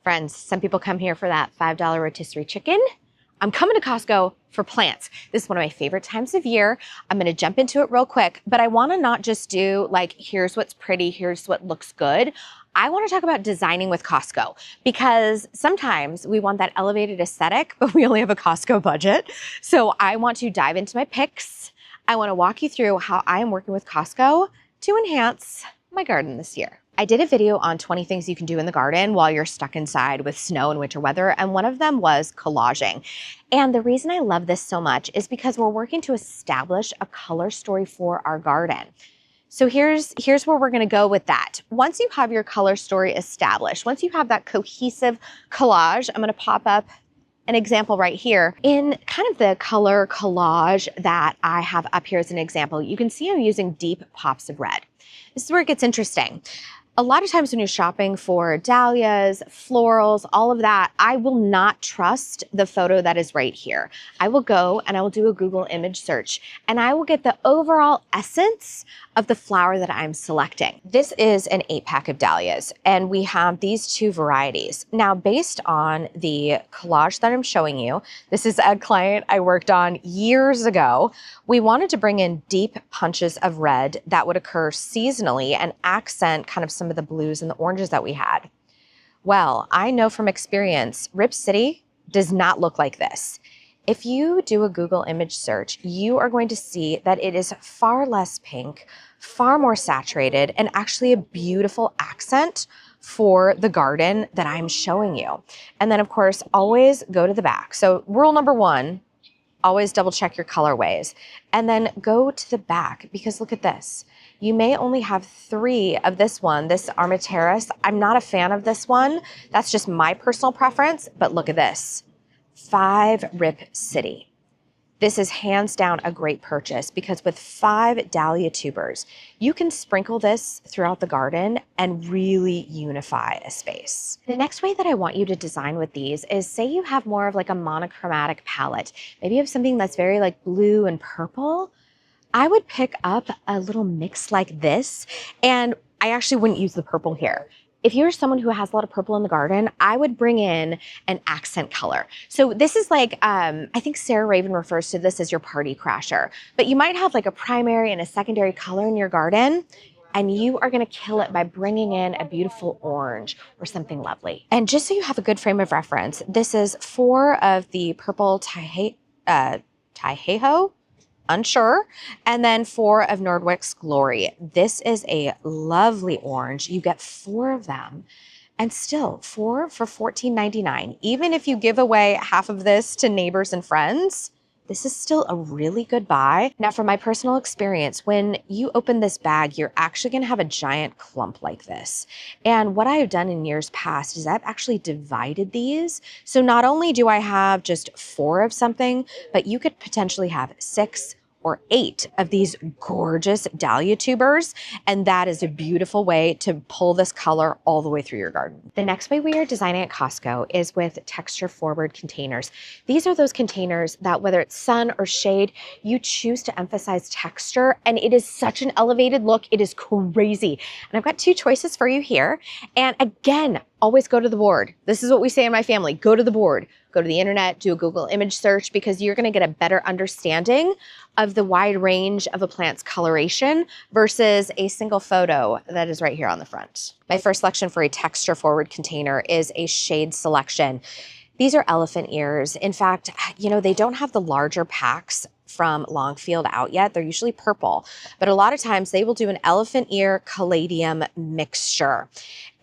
Friends, some people come here for that $5 rotisserie chicken. I'm coming to Costco for plants. This is one of my favorite times of year. I'm gonna jump into it real quick, but I wanna not just do like, here's what's pretty, here's what looks good. I wanna talk about designing with Costco because sometimes we want that elevated aesthetic, but we only have a Costco budget. So I want to dive into my picks. I wanna walk you through how I am working with Costco to enhance my garden this year. I did a video on 20 things you can do in the garden while you're stuck inside with snow and winter weather, and one of them was collaging. And the reason I love this so much is because we're working to establish a color story for our garden. So here's where we're gonna go with that. Once you have your color story established, once you have that cohesive collage, I'm gonna pop up an example right here in kind of the color collage that I have up here as an example. You can see I'm using deep pops of red. This is where it gets interesting. A lot of times when you're shopping for dahlias, florals, all of that, I will not trust the photo that is right here. I will go and I will do a Google image search and I will get the overall essence of the flower that I'm selecting. This is an 8-pack of dahlias and we have these 2 varieties. Now, based on the collage that I'm showing you, this is a client I worked on years ago. We wanted to bring in deep punches of red that would occur seasonally and accent kind of some of the blues and the oranges that we had. Well, I know from experience, Rip City does not look like this. If you do a Google image search, you are going to see that it is far less pink, far more saturated, and actually a beautiful accent for the garden that I'm showing you. And then of course, always go to the back. So rule number 1, always double check your colorways and then go to the back because look at this. You may only have 3 of this one, this Armateris. I'm not a fan of this one. That's just my personal preference, but look at this. 5 Rip City. This is hands down a great purchase because with 5 dahlia tubers, you can sprinkle this throughout the garden and really unify a space. The next way that I want you to design with these is say you have more of like a monochromatic palette. Maybe you have something that's very like blue and purple. I would pick up a little mix like this, and I actually wouldn't use the purple here. If you're someone who has a lot of purple in the garden, I would bring in an accent color. So this is like, I think Sarah Raven refers to this as your party crasher, but you might have like a primary and a secondary color in your garden, and you are gonna kill it by bringing in a beautiful orange or something lovely. And just so you have a good frame of reference, this is 4 of the purple Taiheho, unsure, and then 4 of Nordwick's Glory. This is a lovely orange. You get 4 of them, and still 4 for $14.99. Even if you give away half of this to neighbors and friends, this is still a really good buy. Now, from my personal experience, when you open this bag, you're actually gonna have a giant clump like this. And what I have done in years past is I've actually divided these. So not only do I have just 4 of something, but you could potentially have 6 or 8 of these gorgeous dahlia tubers. And that is a beautiful way to pull this color all the way through your garden. The next way we are designing at Costco is with texture forward containers. These are those containers that whether it's sun or shade, you choose to emphasize texture and it is such an elevated look. It is crazy. And I've got 2 choices for you here. And again, always go to the board. This is what we say in my family, go to the board. Go to the internet, do a Google image search because you're gonna get a better understanding of the wide range of a plant's coloration versus a single photo that is right here on the front. My first selection for a texture forward container is a shade selection. These are elephant ears. In fact, you know, they don't have the larger packs from Longfield out yet. They're usually purple, but a lot of times they will do an elephant ear caladium mixture.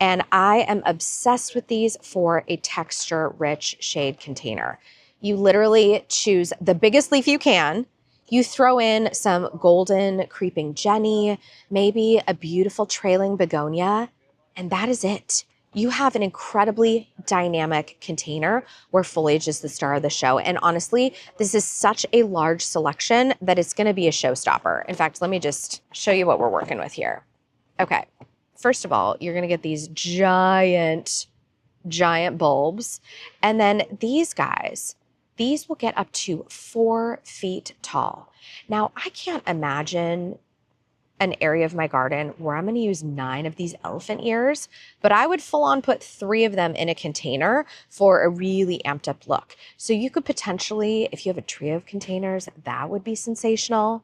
And I am obsessed with these for a texture rich shade container. You literally choose the biggest leaf you can. You throw in some golden creeping Jenny, maybe a beautiful trailing begonia, and that is it. You have an incredibly dynamic container where foliage is the star of the show. And honestly, this is such a large selection that it's gonna be a showstopper. In fact, let me just show you what we're working with here. Okay, first of all, you're gonna get these giant bulbs. And then these guys, these will get up to 4 feet tall. Now, I can't imagine an area of my garden where I'm going to use 9 of these elephant ears, but I would full on put 3 of them in a container for a really amped up look. So you could potentially, if you have a trio of containers, that would be sensational.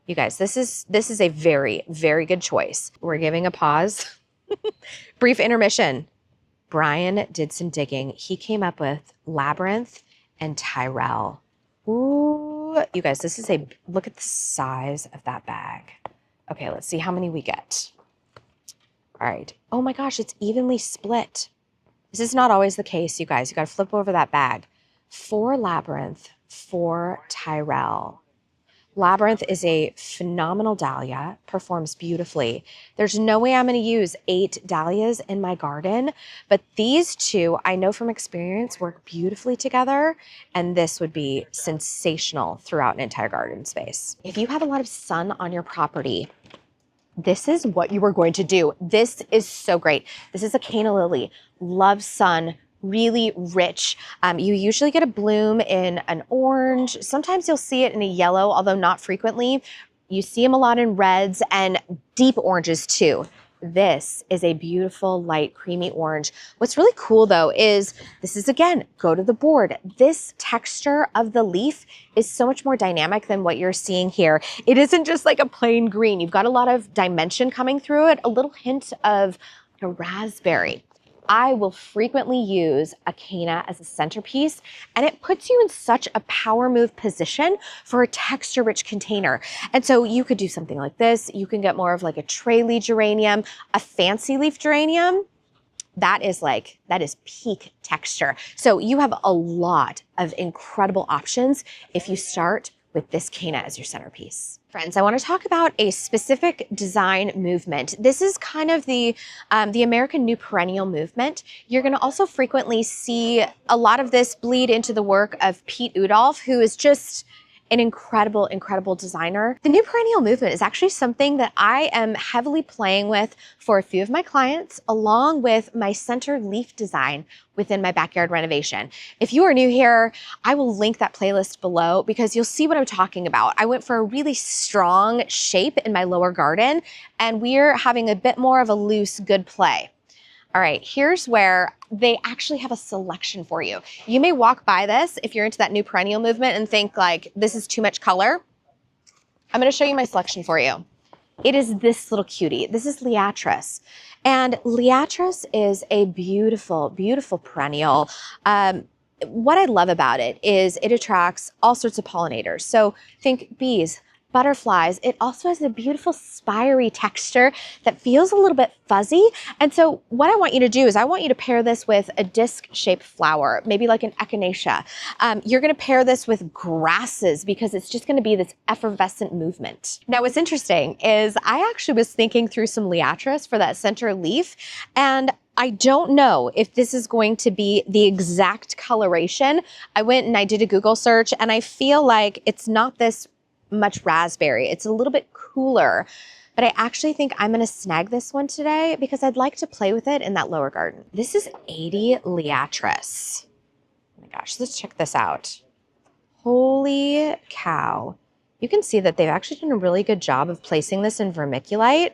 You guys, this is a very, very good choice. We're giving a pause. Brief intermission. Brian did some digging. He came up with Labyrinth and Tyrell. Ooh, you guys, look at the size of that bag. Okay, let's see how many we get. All right. Oh my gosh, it's evenly split. This is not always the case, you guys. You got to flip over that bag. 4 Labyrinth, 4 Tyrell. Labyrinth is a phenomenal dahlia, performs beautifully. There's no way I'm going to use 8 dahlias in my garden, but these 2, I know from experience, work beautifully together, and this would be sensational throughout an entire garden space. If you have a lot of sun on your property, this is what you are going to do. This is so great. This is a Canna lily, loves sun, really rich. You usually get a bloom in an orange. Sometimes you'll see it in a yellow, although not frequently. You see them a lot in reds and deep oranges too. This is a beautiful light creamy orange. What's really cool though is this is, again, go to the board. This texture of the leaf is so much more dynamic than what you're seeing here. It isn't just like a plain green. You've got a lot of dimension coming through it, a little hint of a raspberry. I will frequently use a Canna as a centerpiece, and it puts you in such a power move position for a texture-rich container. And so you could do something like this. You can get more of like a tray leaf geranium, a fancy leaf geranium. That is peak texture. So you have a lot of incredible options if you start with this Canna as your centerpiece. Friends, I want to talk about a specific design movement. This is kind of the American New Perennial movement. You're going to also frequently see a lot of this bleed into the work of Pete Udolph, who is just an incredible, incredible designer. The New Perennial movement is actually something that I am heavily playing with for a few of my clients, along with my center leaf design within my backyard renovation. If you are new here, I will link that playlist below because you'll see what I'm talking about. I went for a really strong shape in my lower garden, and we're having a bit more of a loose, good play. All right, here's where they actually have a selection for you. You may walk by this if you're into that New Perennial movement and think like, this is too much color. I'm gonna show you my selection for you. It is this little cutie. This is Liatris. And Liatris is a beautiful, beautiful perennial. What I love about it is it attracts all sorts of pollinators. So think bees, butterflies. It also has a beautiful spiry texture that feels a little bit fuzzy. And so what I want you to do is I want you to pair this with a disc-shaped flower, maybe like an echinacea. You're gonna pair this with grasses because it's just gonna be this effervescent movement. Now what's interesting is I actually was thinking through some Liatris for that center leaf, and I don't know if this is going to be the exact coloration. I went and I did a Google search, and I feel like it's not this much raspberry. It's a little bit cooler, but I actually think I'm going to snag this one today because I'd like to play with it in that lower garden. This is 80 Liatris. Oh my gosh, let's check this out. Holy cow. You can see that they've actually done a really good job of placing this in vermiculite.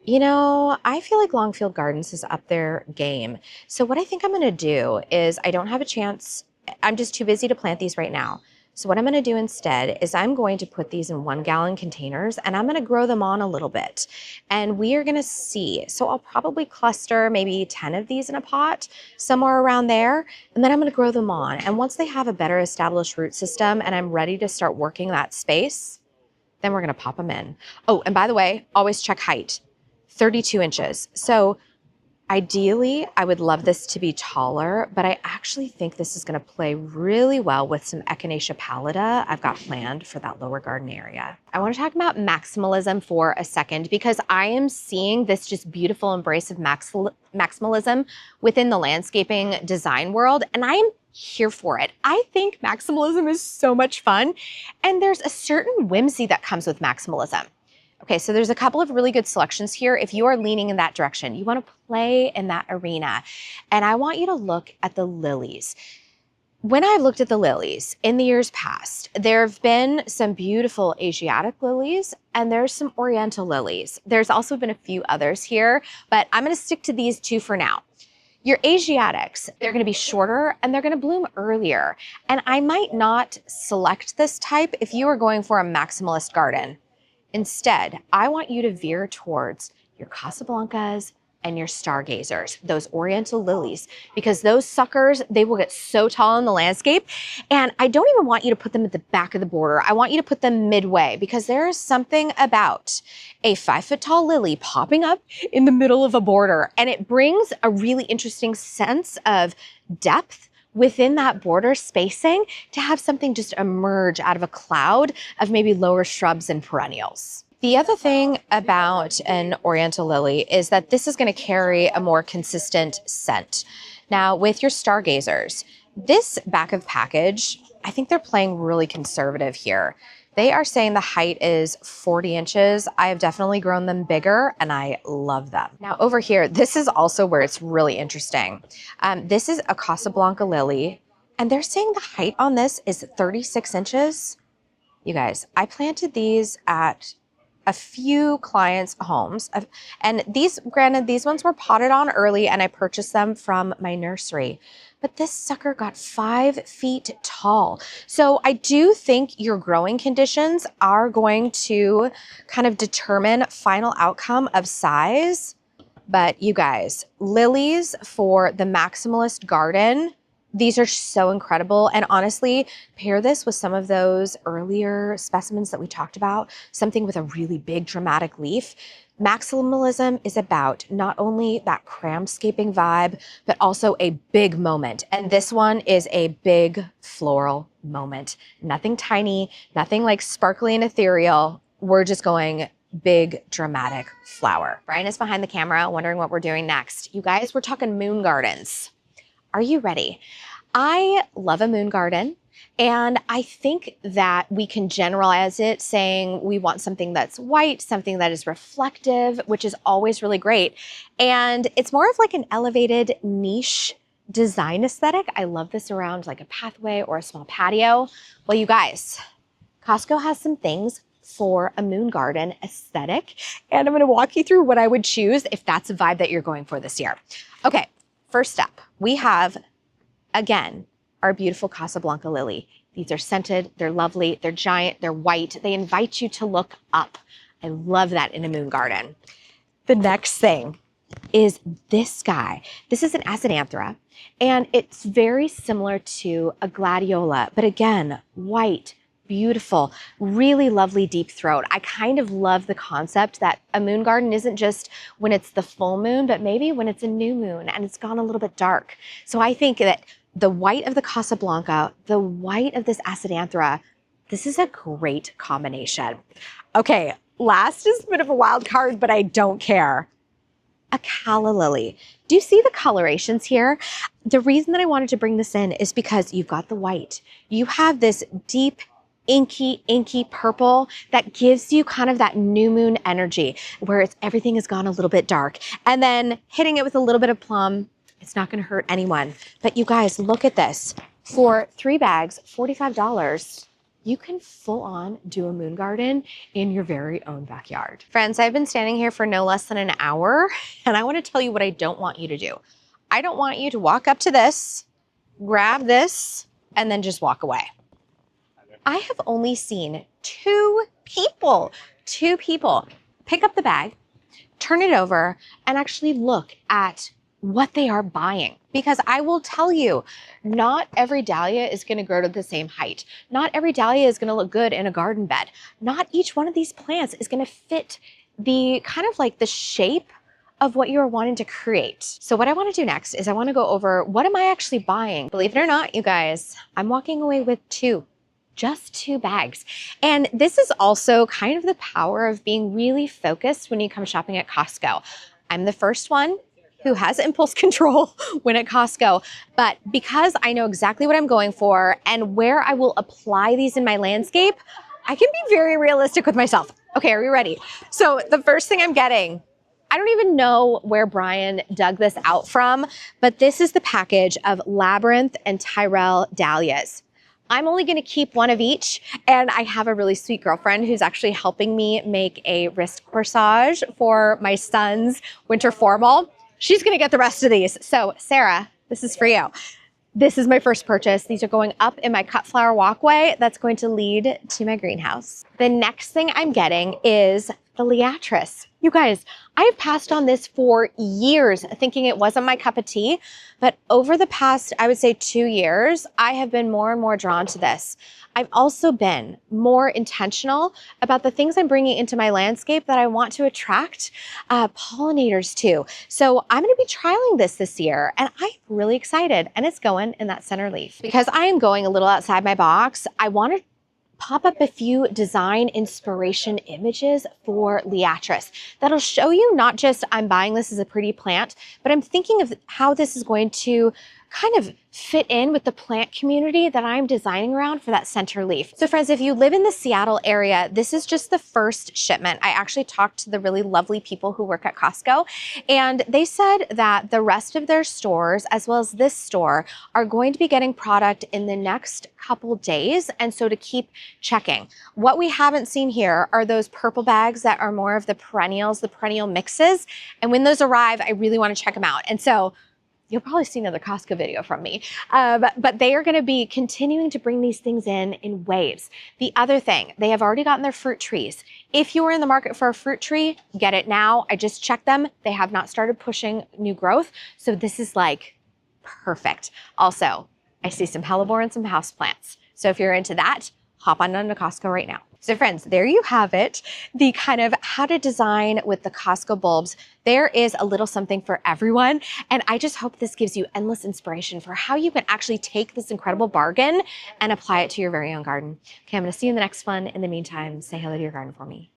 You know, I feel like Longfield Gardens is up their game. So what I think I'm going to do is I don't have a chance. I'm just too busy to plant these right now. So what I'm going to do instead is I'm going to put these in 1-gallon containers, and I'm going to grow them on a little bit. And we are going to see. So I'll probably cluster maybe 10 of these in a pot, somewhere around there. And then I'm going to grow them on. And once they have a better established root system and I'm ready to start working that space, then we're going to pop them in. Oh, and by the way, always check height. 32 inches. So ideally, I would love this to be taller, but I actually think this is going to play really well with some Echinacea pallida I've got planned for that lower garden area. I want to talk about maximalism for a second because I am seeing this just beautiful embrace of maximalism within the landscaping design world, and I am here for it. I think maximalism is so much fun, and there's a certain whimsy that comes with maximalism. Okay, so there's a couple of really good selections here. If you are leaning in that direction, you want to play in that arena. And I want you to look at the lilies. When I've looked at the lilies in the years past, there have been some beautiful Asiatic lilies and there's some Oriental lilies. There's also been a few others here, but I'm going to stick to these two for now. Your Asiatics, they're going to be shorter and they're going to bloom earlier. And I might not select this type if you are going for a maximalist garden. Instead, I want you to veer towards your Casablancas and your stargazers, those Oriental lilies, because those suckers, they will get so tall in the landscape. And I don't even want you to put them at the back of the border. I want you to put them midway, because there is something about a 5-foot tall lily popping up in the middle of a border. And it brings a really interesting sense of depth within that border spacing to have something just emerge out of a cloud of maybe lower shrubs and perennials. The other thing about an Oriental lily is that this is going to carry a more consistent scent. Now, with your stargazers, this back of package, I think they're playing really conservative here. They are saying the height is 40 inches. I have definitely grown them bigger and I love them. Now over here, this is also where it's really interesting. This is a Casablanca lily and they're saying the height on this is 36 inches. You guys, I planted these at a few clients' homes. And these, granted, these ones were potted on early and I purchased them from my nursery. But this sucker got 5 feet tall. So I do think your growing conditions are going to kind of determine final outcome of size. But you guys, lilies for the maximalist garden, these are so incredible. And honestly, pair this with some of those earlier specimens that we talked about, something with a really big dramatic leaf. Maximalism is about not only that cramscaping vibe, but also a big moment. And this one is a big floral moment. Nothing tiny, nothing like sparkly and ethereal. We're just going big dramatic flower. Brian is behind the camera wondering what we're doing next. You guys, we're talking moon gardens. Are you ready? I love a moon garden, and I think that we can generalize it saying we want something that's white, something that is reflective, which is always really great. And it's more of like an elevated niche design aesthetic. I love this around like a pathway or a small patio. Well, you guys, Costco has some things for a moon garden aesthetic, and I'm going to walk you through what I would choose if that's a vibe that you're going for this year. Okay, first up, we have, again, our beautiful Casablanca lily. These are scented, they're lovely, they're giant, they're white. They invite you to look up. I love that in a moon garden. The next thing is this guy. This is an acidanthera, and it's very similar to a gladiola, but again, white, beautiful, really lovely deep throat. I kind of love the concept that a moon garden isn't just when it's the full moon, but maybe when it's a new moon and it's gone a little bit dark. So I think that the white of the Casablanca, the white of this acidanthera, this is a great combination. Okay, last is a bit of a wild card, but I don't care. A calla lily. Do you see the colorations here? The reason that I wanted to bring this in is because you've got the white. You have this deep inky purple that gives you kind of that new moon energy where everything has gone a little bit dark. And then hitting it with a little bit of plum, it's not going to hurt anyone. But you guys, look at this. For 3 bags, $45, you can full on do a moon garden in your very own backyard. Friends, I've been standing here for no less than an hour, and I want to tell you what I don't want you to do. I don't want you to walk up to this, grab this, and then just walk away. I have only seen 2 people pick up the bag, turn it over, and actually look at what they are buying. Because I will tell you, not every dahlia is going to grow to the same height. Not every dahlia is going to look good in a garden bed. Not each one of these plants is going to fit the kind of like the shape of what you're wanting to create. So what I want to do next is I want to go over what am I actually buying. Believe it or not, you guys, I'm walking away with just 2 bags. And this is also kind of the power of being really focused when you come shopping at Costco. I'm the first one who has impulse control when at Costco, but because I know exactly what I'm going for and where I will apply these in my landscape, I can be very realistic with myself. Okay, are you ready? So the first thing I'm getting, I don't even know where Brian dug this out from, but this is the package of Labyrinth and Tyrell Dahlias. I'm only going to keep one of each, and I have a really sweet girlfriend who's actually helping me make a wrist corsage for my son's winter formal. She's going to get the rest of these. So Sarah, this is for you. This is my first purchase. These are going up in my cut flower walkway that's going to lead to my greenhouse. The next thing I'm getting is the Liatris. You guys, I have passed on this for years thinking it wasn't my cup of tea, but over the past, I would say 2 years, I have been more and more drawn to this. I've also been more intentional about the things I'm bringing into my landscape that I want to attract pollinators to. So I'm going to be trialing this year, and I'm really excited, and it's going in that center leaf. Because I am going a little outside my box, I want to pop up a few design inspiration images for Liatris that'll show you not just I'm buying this as a pretty plant, but I'm thinking of how this is going to kind of fit in with the plant community that I'm designing around for that center leaf. So friends, if you live in the Seattle area, this is just the first shipment. I actually talked to the really lovely people who work at Costco, and they said that the rest of their stores, as well as this store, are going to be getting product in the next couple days. And so to keep checking. What we haven't seen here are those purple bags that are more of the perennials, the perennial mixes. And when those arrive, I really want to check them out. And so you'll probably see another Costco video from me, but they are going to be continuing to bring these things in waves. The other thing, they have already gotten their fruit trees. If you are in the market for a fruit tree, get it now. I just checked them. They have not started pushing new growth. So this is like perfect. Also, I see some hellebore and some houseplants. So if you're into that, hop on down to Costco right now. So friends, there you have it. The kind of how to design with the Costco bulbs. There is a little something for everyone. And I just hope this gives you endless inspiration for how you can actually take this incredible bargain and apply it to your very own garden. Okay, I'm gonna see you in the next one. In the meantime, say hello to your garden for me.